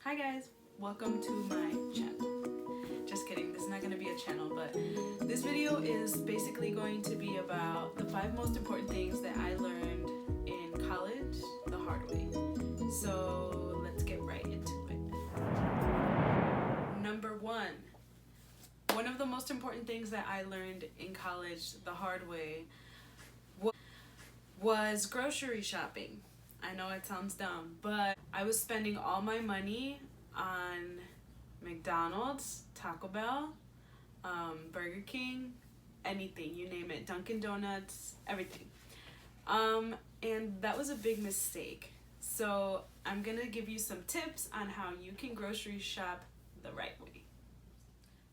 Hi guys, welcome to my channel. Just kidding, this is not going to be a channel, but this video is basically going to be about the 5 most important things that I learned in college the hard way. So let's get right into it. Number 1. One of the most important things that I learned in college the hard way was grocery shopping. I know it sounds dumb, but I was spending all my money on McDonald's, Taco Bell, Burger King, anything, you name it, Dunkin' Donuts, everything. And that was a big mistake. So I'm gonna give you some tips on how you can grocery shop the right way.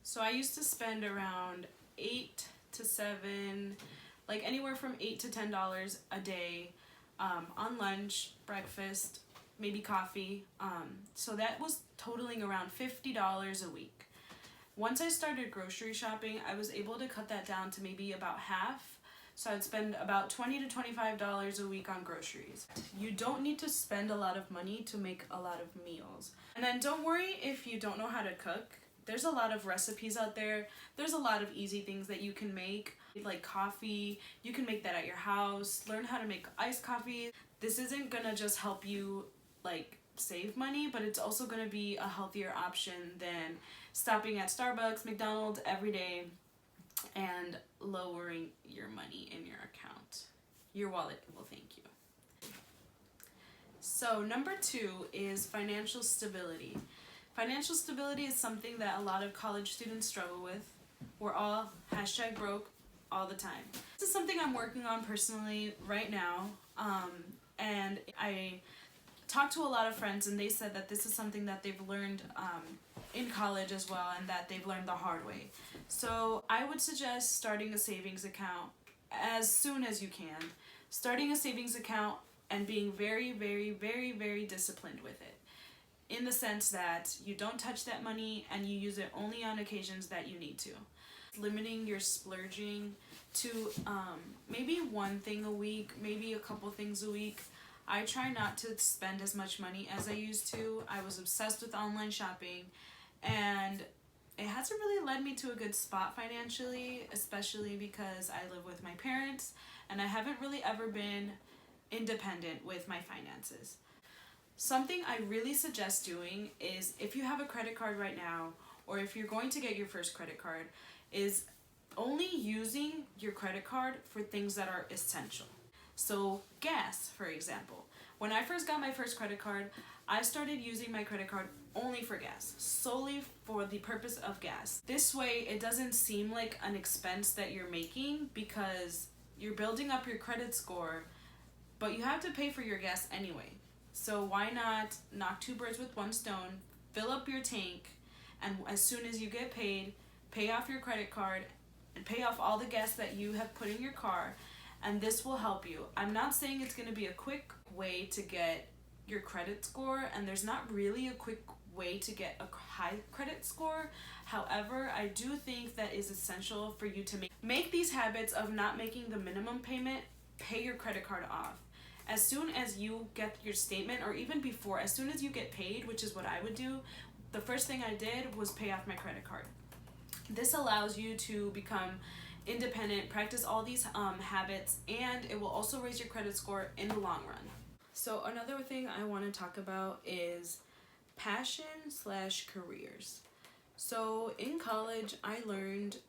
So I used to spend around 8 to 7, like anywhere from $8 to $10 a day on lunch, breakfast, maybe coffee. So that was totaling around $50 a week. Once I started grocery shopping, I was able to cut that down to maybe about half. So I'd spend about $20 to $25 a week on groceries. You don't need to spend a lot of money to make a lot of meals. And then don't worry if you don't know how to cook. There's a lot of recipes out there. There's a lot of easy things that you can make, like coffee. You can make that at your house. Learn how to make iced coffee. This isn't gonna just help you like save money, but it's also gonna be a healthier option than stopping at Starbucks, McDonald's every day and lowering your money in your account. Your wallet will thank you. So number 2 is financial stability. Financial stability is something that a lot of college students struggle with. We're all #broke all the time. This is something I'm working on personally right now, and I talked to a lot of friends and they said that this is something that they've learned in college as well, and that they've learned the hard way. So I would suggest starting a savings account as soon as you can. Starting a savings account and being very, very, very, very disciplined with it, in the sense that you don't touch that money and you use it only on occasions that you need to. Limiting your splurging to maybe one thing a week, maybe a couple things a week. I try not to spend as much money as I used to. I was obsessed with online shopping, and it hasn't really led me to a good spot financially, especially because I live with my parents and I haven't really ever been independent with my finances. Something I really suggest doing is, if you have a credit card right now, or if you're going to get your first credit card, is only using your credit card for things that are essential. So gas, for example. When I first got my first credit card, I started using my credit card only for gas, solely for the purpose of gas. This way, it doesn't seem like an expense that you're making because you're building up your credit score, but you have to pay for your gas anyway. So why not knock 2 birds with 1 stone, fill up your tank, and as soon as you get paid, pay off your credit card and pay off all the gas that you have put in your car, and this will help you. I'm not saying it's going to be a quick way to get your credit score, and there's not really a quick way to get a high credit score. However, I do think that is essential for you to make these habits of not making the minimum payment, pay your credit card off. As soon as you get your statement, or even before, as soon as you get paid, which is what I would do, the first thing I did was pay off my credit card. This allows you to become independent, practice all these habits, and it will also raise your credit score in the long run. So another thing I want to talk about is passion/careers. So in college, I learned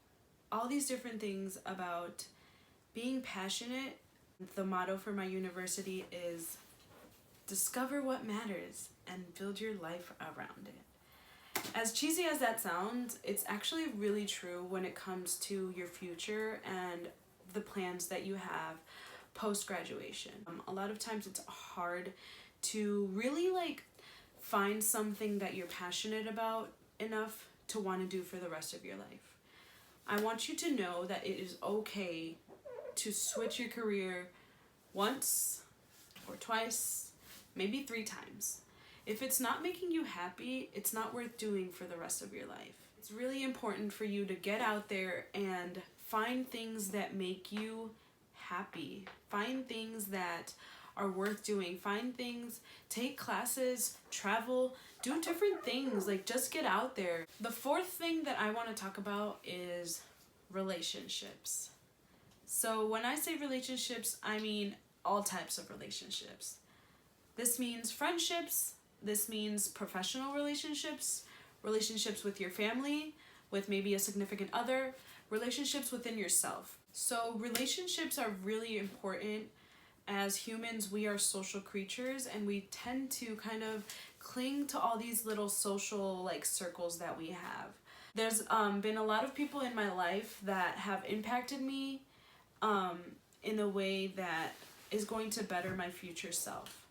all these different things about being passionate. The motto for my university is discover what matters and build your life around it. As cheesy as that sounds, it's actually really true when it comes to your future and the plans that you have post-graduation. A lot of times it's hard to really find something that you're passionate about enough to want to do for the rest of your life. I want you to know that it is okay to switch your career once or twice, maybe 3 times. If it's not making you happy, it's not worth doing for the rest of your life. It's really important for you to get out there and find things that make you happy. Find things that are worth doing. Find things, take classes, travel, do different things, like just get out there. The fourth thing that I want to talk about is relationships. So when I say relationships, I mean all types of relationships. This means friendships, this means professional relationships, relationships with your family, with maybe a significant other, relationships within yourself. So relationships are really important. As humans, we are social creatures, and we tend to kind of cling to all these little social like circles that we have. There's been a lot of people in my life that have impacted me in a way that is going to better my future self.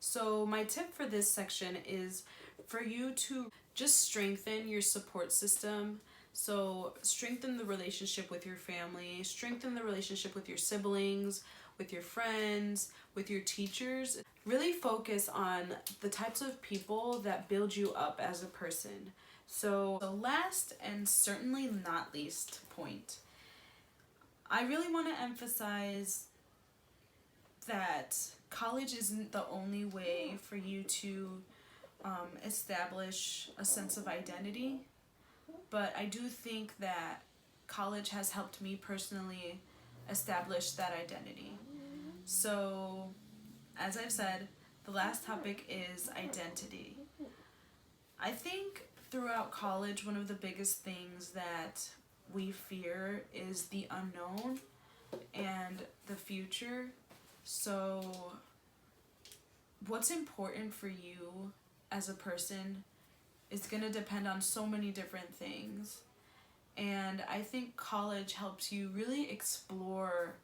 So my tip for this section is for you to just strengthen your support system. So strengthen the relationship with your family, strengthen the relationship with your siblings, with your friends, with your teachers. Really focus on the types of people that build you up as a person. So the last and certainly not least point, I really want to emphasize that college isn't the only way for you to establish a sense of identity, but I do think that college has helped me personally establish that identity. So, as I've said, the last topic is identity. I think throughout college, one of the biggest things that we fear is the unknown and the future. So, what's important for you as a person is going to depend on so many different things. And I think college helps you really explore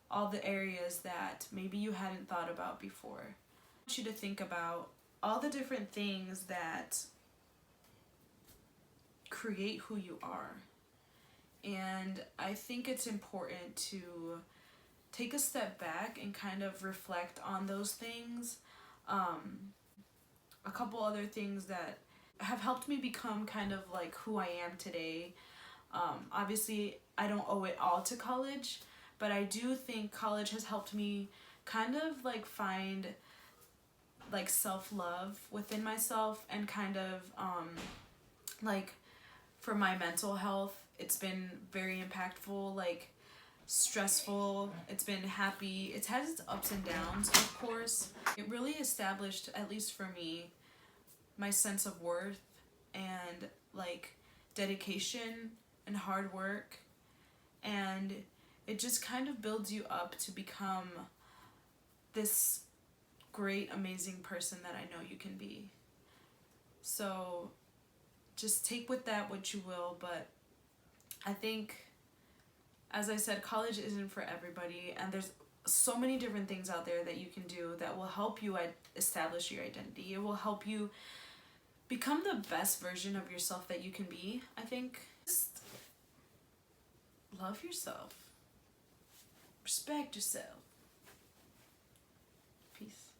all the areas that maybe you hadn't thought about before. I want you to think about all the different things that create who you are. And I think it's important to take a step back and kind of reflect on those things. A couple other things that have helped me become kind of like who I am today. Obviously, I don't owe it all to college, but I do think college has helped me kind of like find like self-love within myself, and kind of like for my mental health, it's been very impactful, like stressful, it's been happy, it has its ups and downs, of course. It really established, at least for me, my sense of worth and like dedication and hard work, and it just kind of builds you up to become this great, amazing person that I know you can be. So just take with that what you will, but I think, as I said, college isn't for everybody, and there's so many different things out there that you can do that will help you establish your identity. It will help you become the best version of yourself that you can be, I think. Just love yourself. Respect yourself. Peace.